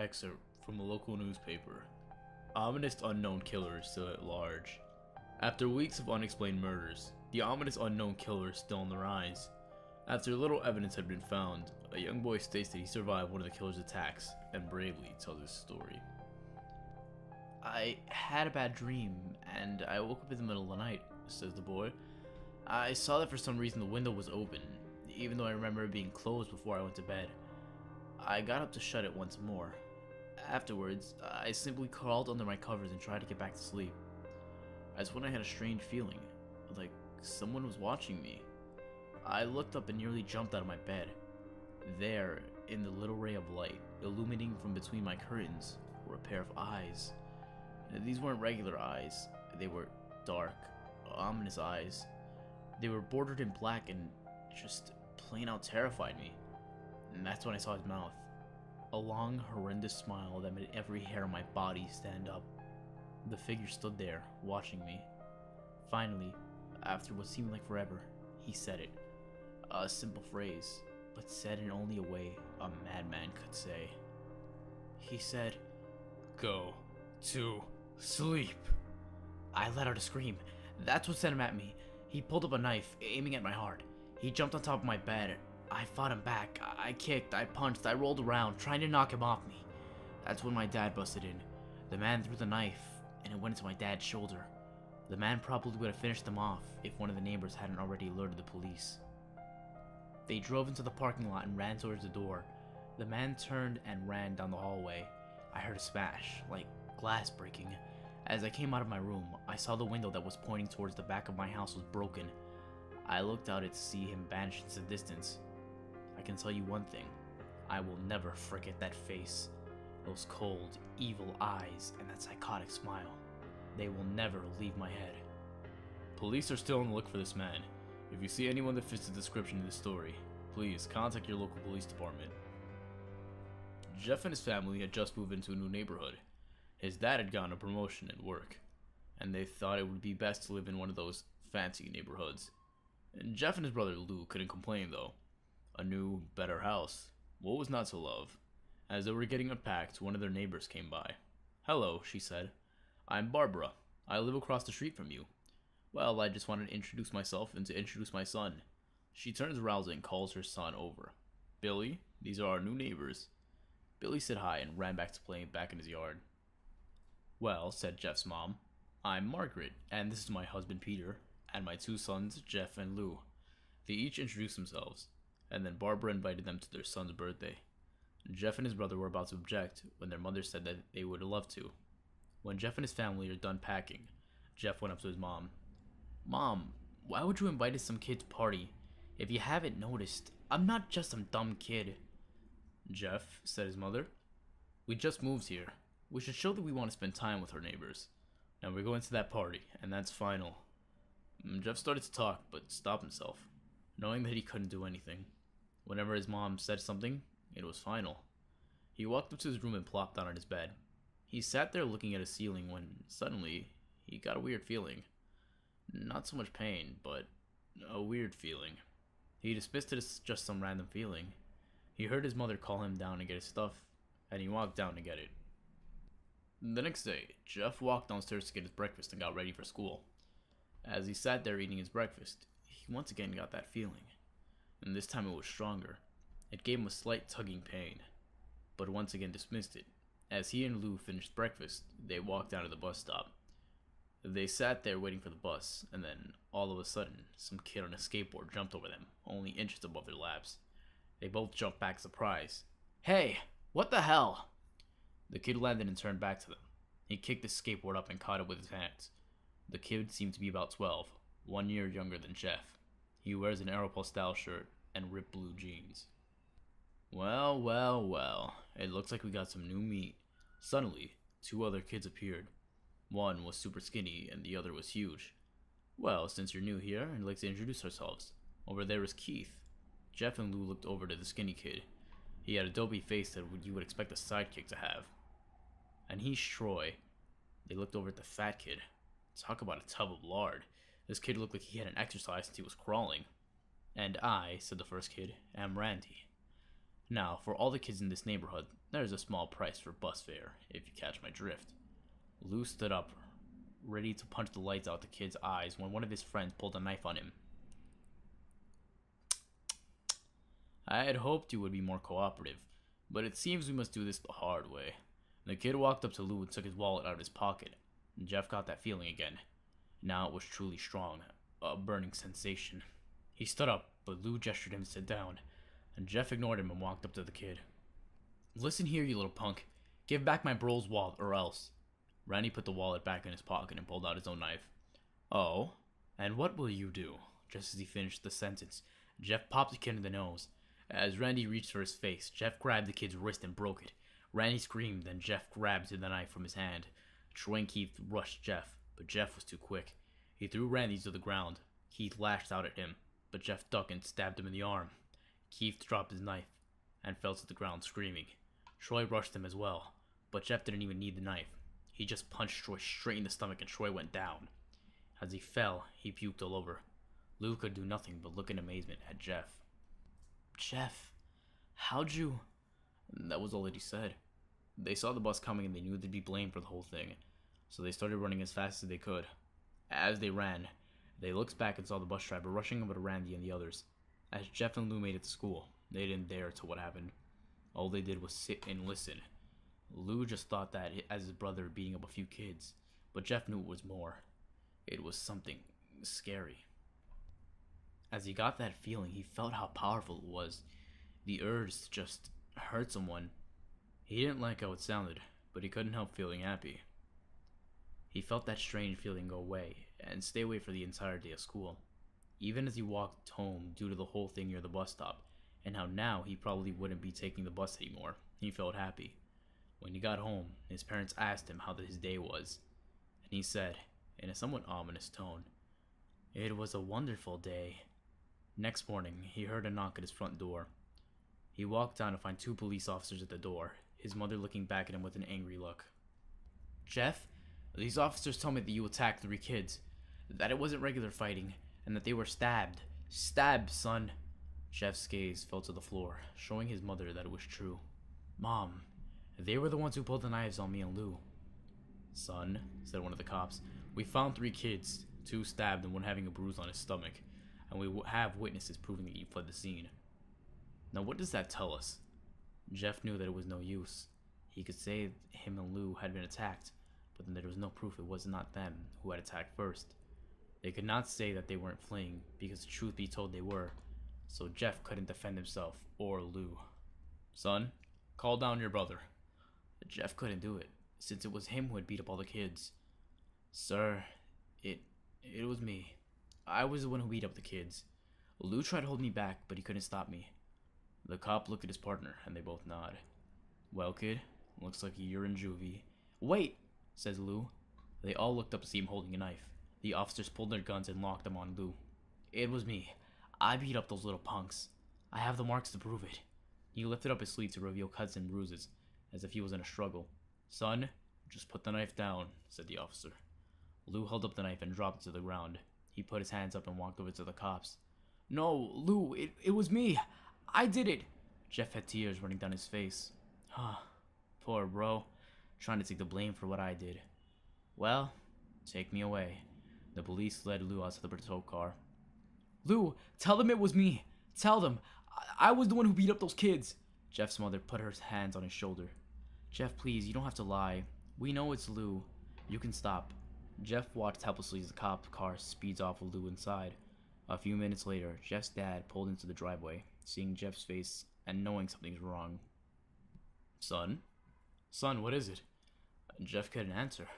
excerpt from a local newspaper. Ominous unknown killer is still at large. After weeks of unexplained murders, the ominous unknown killer is still on the rise. After little evidence had been found, a young boy states that he survived one of the killer's attacks and bravely tells his story. "I had a bad dream, and I woke up in the middle of the night," says the boy. "I saw that for some reason the window was open, even though I remember it being closed before I went to bed. I got up to shut it once more. Afterwards, I simply crawled under my covers and tried to get back to sleep. That's when I had a strange feeling, like someone was watching me. I looked up and nearly jumped out of my bed. There, in the little ray of light, illuminating from between my curtains, were a pair of eyes. These weren't regular eyes, they were dark, ominous eyes. They were bordered in black and just plain out terrified me. And that's when I saw his mouth. A long, horrendous smile that made every hair on my body stand up. The figure stood there, watching me. Finally, after what seemed like forever, he said it. A simple phrase, but said in only a way a madman could say. He said, "Go to sleep." I let out a scream. That's what sent him at me. He pulled up a knife, aiming at my heart. He jumped on top of my bed. I fought him back. I kicked, I punched, I rolled around, trying to knock him off me. That's when my dad busted in. The man threw the knife, and it went into my dad's shoulder. The man probably would have finished him off if one of the neighbors hadn't already alerted the police. They drove into the parking lot and ran towards the door. The man turned and ran down the hallway. I heard a smash, like glass breaking. As I came out of my room, I saw the window that was pointing towards the back of my house was broken. I looked out to see him vanish into the distance. I can tell you one thing. I will never forget that face. Those cold, evil eyes and that psychotic smile. They will never leave my head. Police are still on the look for this man. If you see anyone that fits the description of this story, please contact your local police department. Jeff and his family had just moved into a new neighborhood. His dad had gotten a promotion at work, and they thought it would be best to live in one of those fancy neighborhoods. And Jeff and his brother Lou couldn't complain though. A new, better house. What was not to love? As they were getting unpacked, one of their neighbors came by. "Hello," she said. "I'm Barbara. I live across the street from you." "Well, I just wanted to introduce myself and to introduce my son." She turns around and calls her son over. "Billy, these are our new neighbors." Billy said hi and ran back to playing back in his yard. "Well," said Jeff's mom, "I'm Margaret, and this is my husband Peter, and my two sons, Jeff and Lou." They each introduced themselves, and then Barbara invited them to their son's birthday. Jeff and his brother were about to object when their mother said that they would love to. When Jeff and his family are done packing, Jeff went up to his mom. "Mom, why would you invite us to some kid's party? If you haven't noticed, I'm not just some dumb kid." "Jeff," said his mother, "we just moved here. We should show that we want to spend time with our neighbors. Now we're going to that party, and that's final." Jeff started to talk, but stopped himself, knowing that he couldn't do anything. Whenever his mom said something, it was final. He walked up to his room and plopped down on his bed. He sat there looking at his ceiling when, suddenly, he got a weird feeling. Not so much pain, but a weird feeling. He dismissed it as just some random feeling. He heard his mother call him down to get his stuff, and he walked down to get it. The next day, Jeff walked downstairs to get his breakfast and got ready for school. As he sat there eating his breakfast, he once again got that feeling, and this time it was stronger. It gave him a slight tugging pain, but once again dismissed it. As he and Lou finished breakfast, they walked down to the bus stop. They sat there waiting for the bus, and then, all of a sudden, some kid on a skateboard jumped over them, only inches above their laps. They both jumped back surprised. "Hey, what the hell?" The kid landed and turned back to them. He kicked the skateboard up and caught it with his hands. The kid seemed to be about 12, 1 year younger than Jeff. He wears an Aeropostale shirt and ripped blue jeans. Well, well, well, it looks like we got some new meat. Suddenly, two other kids appeared. One was super skinny and the other was huge. "Well, since you're new here, I'd like to introduce ourselves. Over there is Keith." Jeff and Lou looked over to the skinny kid. He had a dopey face that you would expect a sidekick to have. "And he's Troy." They looked over at the fat kid. Talk about a tub of lard. This kid looked like he hadn't exercised since he was crawling. "And I," said the first kid, "am Randy." Now, for all the kids in this neighborhood, there's a small price for bus fare, if you catch my drift. Lou stood up, ready to punch the lights out the kid's eyes when one of his friends pulled a knife on him. I had hoped you would be more cooperative, but it seems we must do this the hard way. The kid walked up to Lou and took his wallet out of his pocket. Jeff got that feeling again. Now it was truly strong, a burning sensation. He stood up, but Lou gestured him to sit down, and Jeff ignored him and walked up to the kid. Listen here, you little punk. Give back my bro's wallet or else. Randy put the wallet back in his pocket and pulled out his own knife. Oh, and what will you do? Just as he finished the sentence, Jeff popped the kid in the nose. As Randy reached for his face, Jeff grabbed the kid's wrist and broke it. Randy screamed, then Jeff grabbed the knife from his hand. Troy and Keith rushed Jeff, but Jeff was too quick. He threw Randy to the ground. Keith lashed out at him, but Jeff ducked and stabbed him in the arm. Keith dropped his knife and fell to the ground screaming. Troy rushed him as well, but Jeff didn't even need the knife. He just punched Troy straight in the stomach and Troy went down. As he fell, he puked all over. Lou could do nothing but look in amazement at Jeff. Jeff, how'd you... That was all that he said. They saw the bus coming and they knew they'd be blamed for the whole thing, so they started running as fast as they could. As they ran, they looked back and saw the bus driver rushing over to Randy and the others. As Jeff and Lou made it to school, they didn't dare to what happened. All they did was sit and listen. Lou just thought that as his brother beating up a few kids, but Jeff knew it was more. It was something scary. As he got that feeling, he felt how powerful it was. The urge to just hurt someone. He didn't like how it sounded, but he couldn't help feeling happy. He felt that strange feeling go away and stay away for the entire day of school. Even as he walked home due to the whole thing near the bus stop, and how now he probably wouldn't be taking the bus anymore, he felt happy. When he got home, his parents asked him how his day was, and he said, in a somewhat ominous tone, "It was a wonderful day." Next morning, he heard a knock at his front door. He walked down to find 2 police officers at the door, his mother looking back at him with an angry look. "Jeff, these officers told me that you attacked 3 kids, that it wasn't regular fighting, and that they were stabbed. Stabbed, son." Jeff's gaze fell to the floor, showing his mother that it was true. "Mom, they were the ones who pulled the knives on me and Lou." "Son," said one of the cops, "we found 3 kids, 2 stabbed and 1 having a bruise on his stomach, and we have witnesses proving that you fled the scene." Now what does that tell us? Jeff knew that it was no use. He could say him and Lou had been attacked, but then there was no proof it was not them who had attacked first. They could not say that they weren't fleeing, because truth be told they were, so Jeff couldn't defend himself or Lou. "Son, call down your brother." Jeff couldn't do it, since it was him who had beat up all the kids. "Sir, it was me. I was the one who beat up the kids. Lou tried to hold me back, but he couldn't stop me." The cop looked at his partner, and they both nod. "Well, kid, looks like you're in juvie." "Wait," says Lou. They all looked up to see him holding a knife. The officers pulled their guns and locked them on Lou. "It was me. I beat up those little punks. I have the marks to prove it." He lifted up his sleeve to reveal cuts and bruises, as if he was in a struggle. "Son, just put the knife down," said the officer. Lou held up the knife and dropped it to the ground. He put his hands up and walked over to the cops. "No, Lou, it was me. I did it." Jeff had tears running down his face. Poor bro, trying to take the blame for what I did. "Well, take me away." The police led Lou out to the patrol car. "Lou, tell them it was me. Tell them. I was the one who beat up those kids." Jeff's mother put her hands on his shoulder. "Jeff, please, you don't have to lie. We know it's Lou. You can stop." Jeff watched helplessly as the cop car speeds off with Lou inside. A few minutes later, Jeff's dad pulled into the driveway, seeing Jeff's face and knowing something's wrong. "Son? Son, what is it?" Jeff couldn't answer.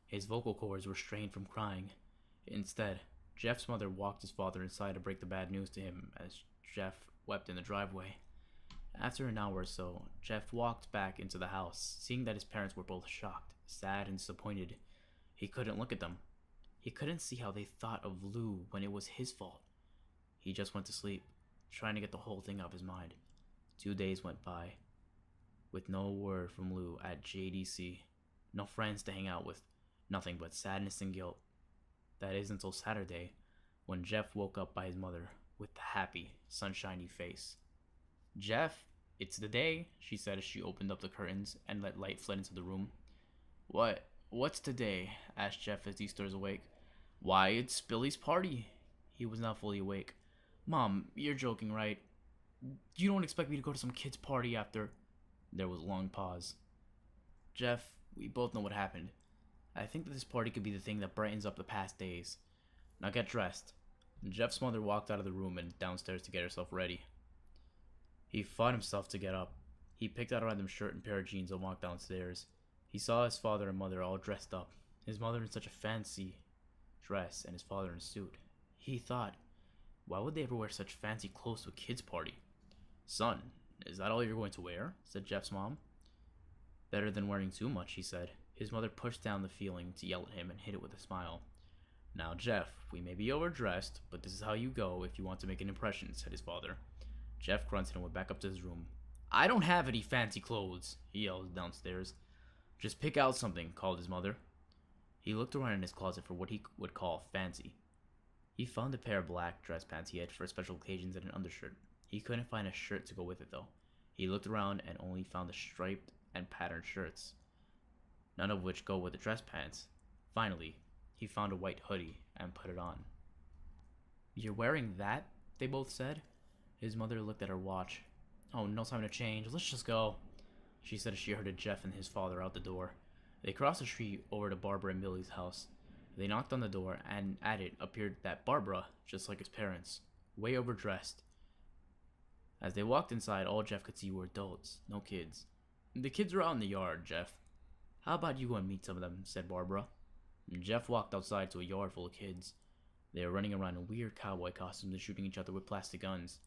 His vocal cords were strained from crying. Instead, Jeff's mother walked his father inside to break the bad news to him as Jeff wept in the driveway. After an hour or so, Jeff walked back into the house, seeing that his parents were both shocked, sad, and disappointed. He couldn't look at them. He couldn't see how they thought of Lou when it was his fault. He just went to sleep, trying to get the whole thing off his mind. 2 days went by, with no word from Lou at JDC, no friends to hang out with, nothing but sadness and guilt. That is until Saturday, when Jeff woke up by his mother with the happy, sunshiny face. "Jeff, "It's the day," she said as she opened up the curtains and let light flood into the room. What's today?" asked Jeff as he stirs awake. "Why, it's Billy's party." He was now fully awake. "Mom, you're joking, right? You don't expect me to go to some kid's party after..." There was a long pause. "Jeff, we both know what happened. I think that this party could be the thing that brightens up the past days. Now get dressed." Jeff's mother walked out of the room and downstairs to get herself ready. He fought himself to get up. He picked out a random shirt and pair of jeans and walked downstairs. He saw his father and mother all dressed up, his mother in such a fancy dress and his father in a suit. He thought, why would they ever wear such fancy clothes to a kid's party? "Son, is that all you're going to wear?" said Jeff's mom. "Better than wearing too much," he said. His mother pushed down the feeling to yell at him and hid it with a smile. "Now, Jeff, we may be overdressed, but this is how you go if you want to make an impression," said his father. Jeff grunted and went back up to his room. "I don't have any fancy clothes," he yelled downstairs. "Just pick out something," called his mother. He looked around in his closet for what he would call fancy. He found a pair of black dress pants he had for special occasions and an undershirt. He couldn't find a shirt to go with it though. He looked around and only found the striped and patterned shirts, none of which go with the dress pants. Finally, he found a white hoodie and put it on. "You're wearing that?" they both said. His mother looked at her watch. "Oh, no time to change. Let's just go," she said as she herded Jeff and his father out the door. They crossed the street over to Barbara and Billy's house. They knocked on the door, and at it appeared that Barbara, just like his parents, way overdressed. As they walked inside, all Jeff could see were adults, no kids. "The kids are out in the yard, Jeff. How about you go and meet some of them?" said Barbara. And Jeff walked outside to a yard full of kids. They were running around in weird cowboy costumes and shooting each other with plastic guns.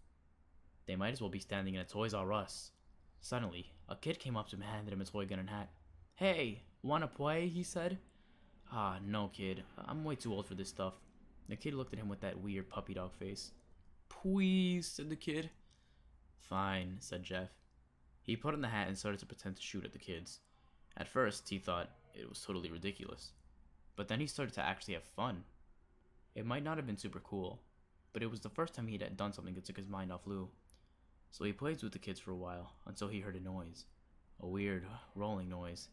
They might as well be standing in a Toys R Us. Suddenly, a kid came up to him and handed him a toy gun and hat. "Hey, wanna play?" he said. "Ah, no, kid. I'm way too old for this stuff." The kid looked at him with that weird puppy dog face. "Please," said the kid. "Fine," said Jeff. He put on the hat and started to pretend to shoot at the kids. At first, he thought it was totally ridiculous. But then he started to actually have fun. It might not have been super cool, but it was the first time he had done something that took his mind off Lou. So he played with the kids for a while, until he heard a noise. A weird, rolling noise.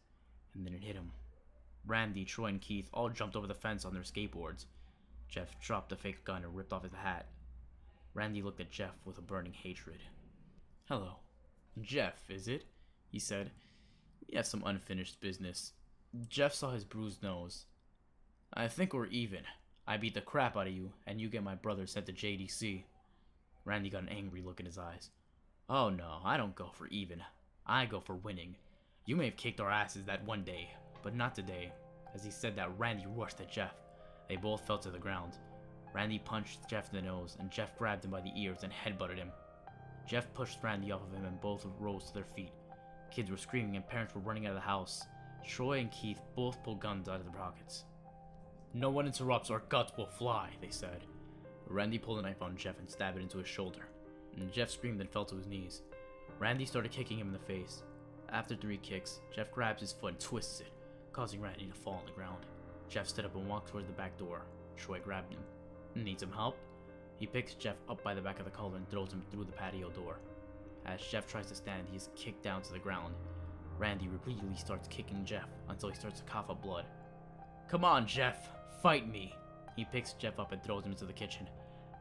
And then it hit him. Randy, Troy, and Keith all jumped over the fence on their skateboards. Jeff dropped the fake gun and ripped off his hat. Randy looked at Jeff with a burning hatred. "Hello. Jeff, is it?" he said. "We have some unfinished business." Jeff saw his bruised nose. "I think we're even. I beat the crap out of you, and you get my brother sent to JDC. Randy got an angry look in his eyes. "Oh no, I don't go for even. I go for winning. You may have kicked our asses that one day, but not today." As he said that, Randy rushed at Jeff. They both fell to the ground. Randy punched Jeff in the nose, and Jeff grabbed him by the ears and headbutted him. Jeff pushed Randy off of him and both rose to their feet. Kids were screaming and parents were running out of the house. Troy and Keith both pulled guns out of their pockets. "No one interrupts or guts will fly," they said. Randy pulled a knife on Jeff and stabbed it into his shoulder. And Jeff screamed and fell to his knees. Randy started kicking him in the face. After 3 kicks, Jeff grabs his foot and twists it, causing Randy to fall on the ground. Jeff stood up and walked towards the back door. Troy grabbed him. "Need some help?" He picks Jeff up by the back of the collar and throws him through the patio door. As Jeff tries to stand, he is kicked down to the ground. Randy repeatedly starts kicking Jeff until he starts to cough up blood. "Come on, Jeff, fight me!" He picks Jeff up and throws him into the kitchen.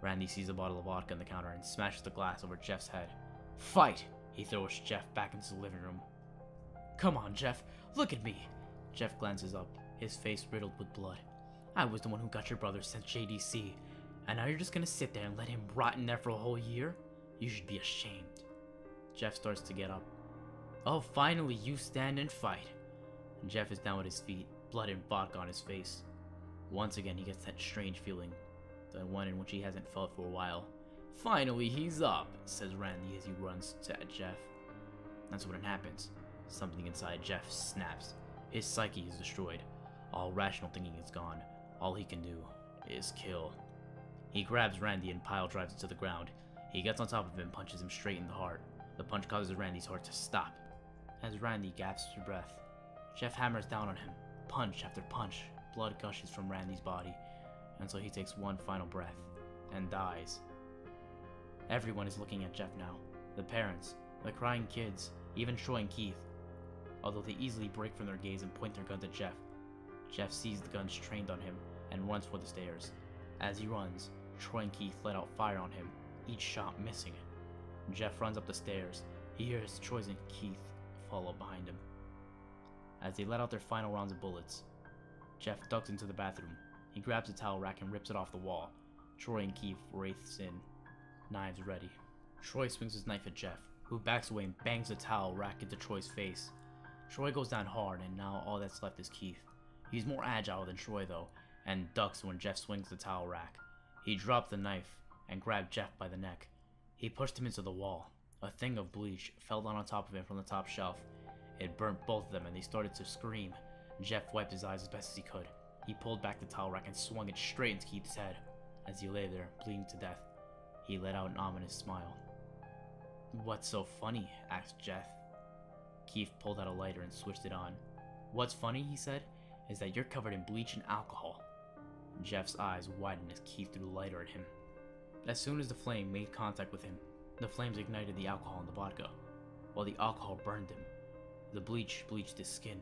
Randy sees a bottle of vodka on the counter and smashes the glass over Jeff's head. "Fight!" He throws Jeff back into the living room. "Come on, Jeff, look at me!" Jeff glances up, his face riddled with blood. "I was the one who got your brother sent to JDC, and now you're just gonna sit there and let him rot in there for a whole year? You should be ashamed." Jeff starts to get up. "Oh, finally, you stand and fight." Jeff is down at his feet, blood and vodka on his face. Once again, he gets that strange feeling, the one in which he hasn't felt for a while. "Finally, he's up," says Randy as he runs at Jeff. That's when it happens. Something inside Jeff snaps. His psyche is destroyed. All rational thinking is gone. All he can do is kill. He grabs Randy and pile drives him to the ground. He gets on top of him and punches him straight in the heart. The punch causes Randy's heart to stop. As Randy gasps for breath, Jeff hammers down on him. Punch after punch. Blood gushes from Randy's body until he takes one final breath and dies. Everyone is looking at Jeff now. The parents, The crying kids, even Troy and Keith, although they easily break from their gaze and point their guns at Jeff. Jeff sees the guns trained on him and runs for the stairs. As he runs, Troy and Keith let out fire on him, each shot missing. Jeff runs up the stairs. He hears Troy and Keith follow behind him. As they let out their final rounds of bullets, Jeff ducks into the bathroom. He grabs a towel rack and rips it off the wall. Troy and Keith race in, knives ready. Troy swings his knife at Jeff, who backs away and bangs the towel rack into Troy's face. Troy goes down hard, and now all that's left is Keith. He's more agile than Troy though, and ducks when Jeff swings the towel rack. He dropped the knife and grabbed Jeff by the neck. He pushed him into the wall. A thing of bleach fell down on top of him from the top shelf. It burnt both of them and they started to scream. Jeff wiped his eyes as best as he could. He pulled back the towel rack and swung it straight into Keith's head. As he lay there, bleeding to death, he let out an ominous smile. "What's so funny?" asked Jeff. Keith pulled out a lighter and switched it on. "What's funny," he said, "is that you're covered in bleach and alcohol." Jeff's eyes widened as Keith threw the lighter at him. As soon as the flame made contact with him, the flames ignited the alcohol in the vodka, while the alcohol burned him. The bleach bleached his skin.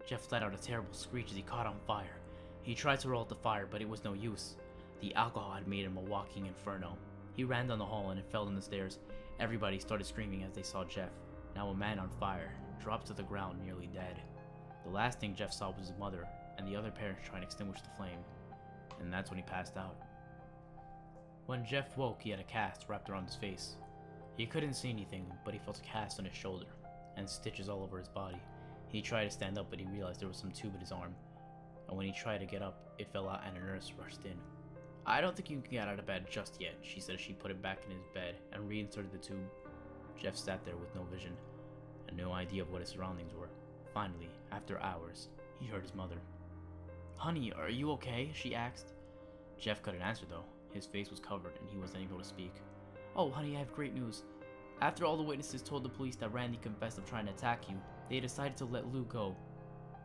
Jeff let out a terrible screech as he caught on fire. He tried to roll out the fire, but it was no use. The alcohol had made him a walking inferno. He ran down the hall and fell down the stairs. Everybody started screaming as they saw Jeff, now a man on fire, drop to the ground nearly dead. The last thing Jeff saw was his mother and the other parents trying to extinguish the flame, and that's when he passed out. When Jeff woke, he had a cast wrapped around his face. He couldn't see anything, but he felt a cast on his shoulder, and stitches all over his body. He tried to stand up, but he realized there was some tube in his arm, and when he tried to get up, it fell out and a nurse rushed in. "I don't think you can get out of bed just yet," she said as she put him back in his bed and reinserted the tube. Jeff sat there with no vision, and no idea of what his surroundings were. Finally, after hours, he heard his mother. "Honey, are you okay?" she asked. Jeff couldn't answer though. His face was covered and he wasn't able to speak. "Oh, honey, I have great news. After all the witnesses told the police that Randy confessed of trying to attack you, they decided to let Lou go."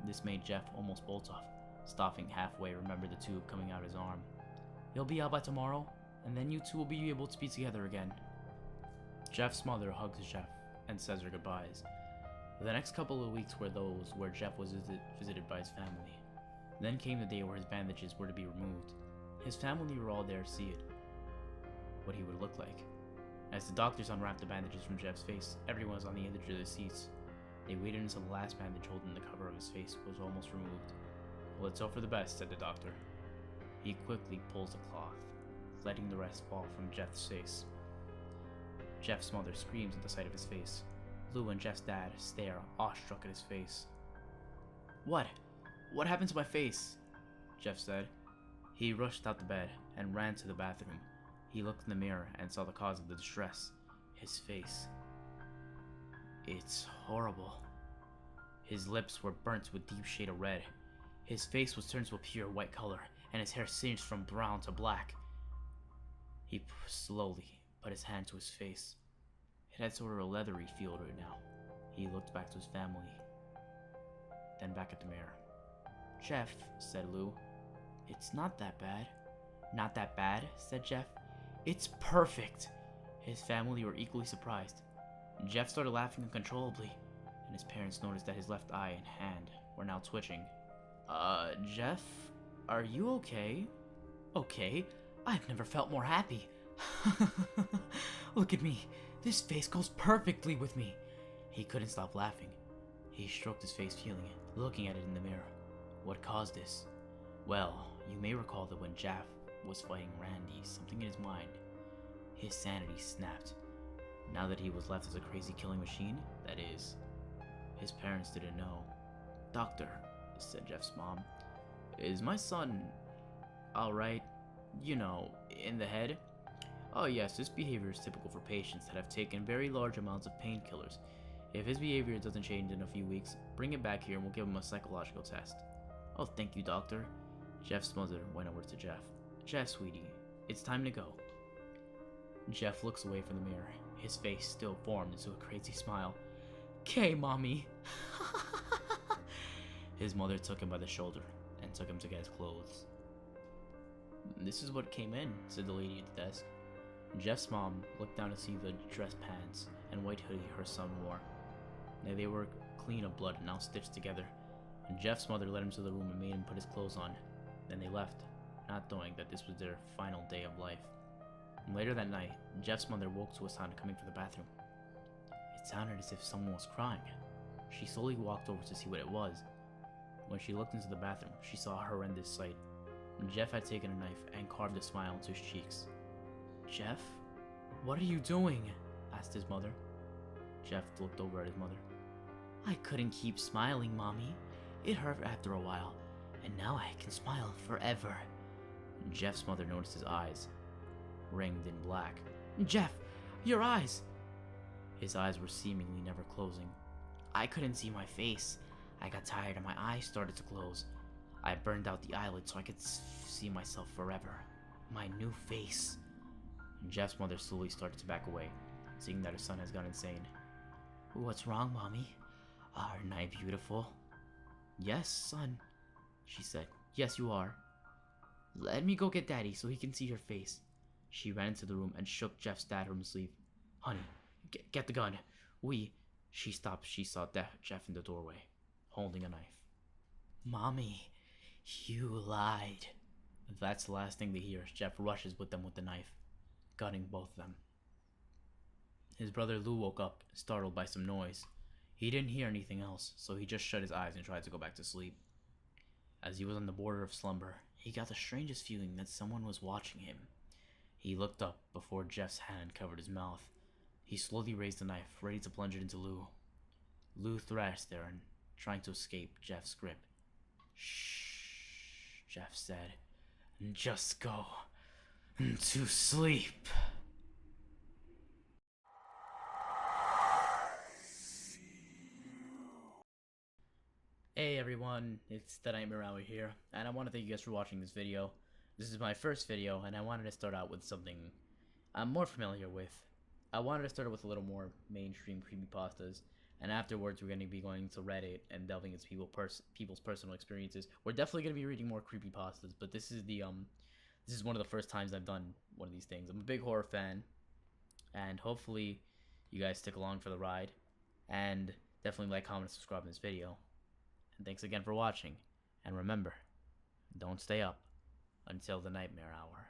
This made Jeff almost bolt off. Stopping halfway, remembered the tube coming out of his arm. "He'll be out by tomorrow, and then you two will be able to be together again." Jeff's mother hugs Jeff and says her goodbyes. The next couple of weeks were those where Jeff was visited by his family. Then came the day where his bandages were to be removed. His family were all there to see it, what he would look like. As the doctors unwrapped the bandages from Jeff's face, everyone was on the edge of their seats. They waited until the last bandage holding the cover of his face was almost removed. "Let's hope for the best," said the doctor. He quickly pulls the cloth, letting the rest fall from Jeff's face. Jeff's mother screams at the sight of his face. Lou and Jeff's dad stare awestruck at his face. What? What happened to my face?" Jeff said. He rushed out the bed and ran to the bathroom. He looked in the mirror and saw the cause of the distress. His face. "It's horrible." His lips were burnt to a deep shade of red. His face was turned to a pure white color, and his hair singed from brown to black. He slowly put his hand to his face. It had sort of a leathery feel right now. He looked back to his family, then back at the mirror. "Jeff," said Lou, "it's not that bad." "Not that bad?" said Jeff. "It's perfect." His family were equally surprised. Jeff started laughing uncontrollably, and his parents noticed that his left eye and hand were now twitching. Jeff, are you okay?" "Okay? I've never felt more happy." "Look at me. This face goes perfectly with me." He couldn't stop laughing. He stroked his face, feeling it, looking at it in the mirror. What caused this? Well, you may recall that when Jeff was fighting Randy, something in his mind, his sanity snapped. Now that he was left as a crazy killing machine, that is. His parents didn't know. "Doctor," said Jeff's mom, "is my son alright? You know, in the head?" "Oh yes, this behavior is typical for patients that have taken very large amounts of painkillers. If his behavior doesn't change in a few weeks, bring him back here and we'll give him a psychological test." "Oh, thank you, doctor." Jeff's mother went over to Jeff. "Jeff, sweetie, it's time to go." Jeff looks away from the mirror, his face still formed into a crazy smile. "'Kay, mommy." His mother took him by the shoulder and took him to get his clothes. "This is what came in," said the lady at the desk. Jeff's mom looked down to see the dress pants and white hoodie her son wore. They were clean of blood and now stitched together, and Jeff's mother led him to the room and made him put his clothes on. Then they left, not knowing that this was their final day of life. And later that night, Jeff's mother woke to a sound coming from the bathroom. It sounded as if someone was crying. She slowly walked over to see what it was. When she looked into the bathroom, she saw a horrendous sight. Jeff had taken a knife and carved a smile into his cheeks. "Jeff, what are you doing?" asked his mother. Jeff looked over at his mother. "I couldn't keep smiling, Mommy. It hurt after a while, and now I can smile forever." Jeff's mother noticed his eyes, ringed in black. "Jeff, your eyes!" His eyes were seemingly never closing. "I couldn't see my face. I got tired and my eyes started to close. I burned out the eyelid so I could see myself forever. My new face." Jeff's mother slowly started to back away, seeing that her son has gone insane. "What's wrong, Mommy? Aren't I beautiful?" "Yes, son," she said. "Yes, you are." "Let me go get Daddy so he can see your face." She ran into the room and shook Jeff's dad from his sleeve. "Honey, get the gun. She stopped. She saw Jeff in the doorway, holding a knife. "Mommy, you lied." That's the last thing they hear as Jeff rushes with them with the knife, gutting both of them. His brother Lou woke up, startled by some noise. He didn't hear anything else, so he just shut his eyes and tried to go back to sleep. As he was on the border of slumber, he got the strangest feeling that someone was watching him. He looked up before Jeff's hand covered his mouth. He slowly raised the knife, ready to plunge it into Lou. Lou thrashed there and trying to escape Jeff's grip. "Shh," Jeff said. "Just go to sleep." Hey everyone, it's TheNightmareHour here, and I want to thank you guys for watching this video. This is my first video, and I wanted to start out with something I'm more familiar with. I wanted to start out with a little more mainstream creepypastas, and afterwards we're going to be going to Reddit and delving into people's personal experiences. We're definitely going to be reading more creepypastas, but this is one of the first times I've done one of these things. I'm a big horror fan, and hopefully you guys stick along for the ride, and definitely like, comment, and subscribe in this video. And thanks again for watching, and remember, don't stay up until the nightmare hour.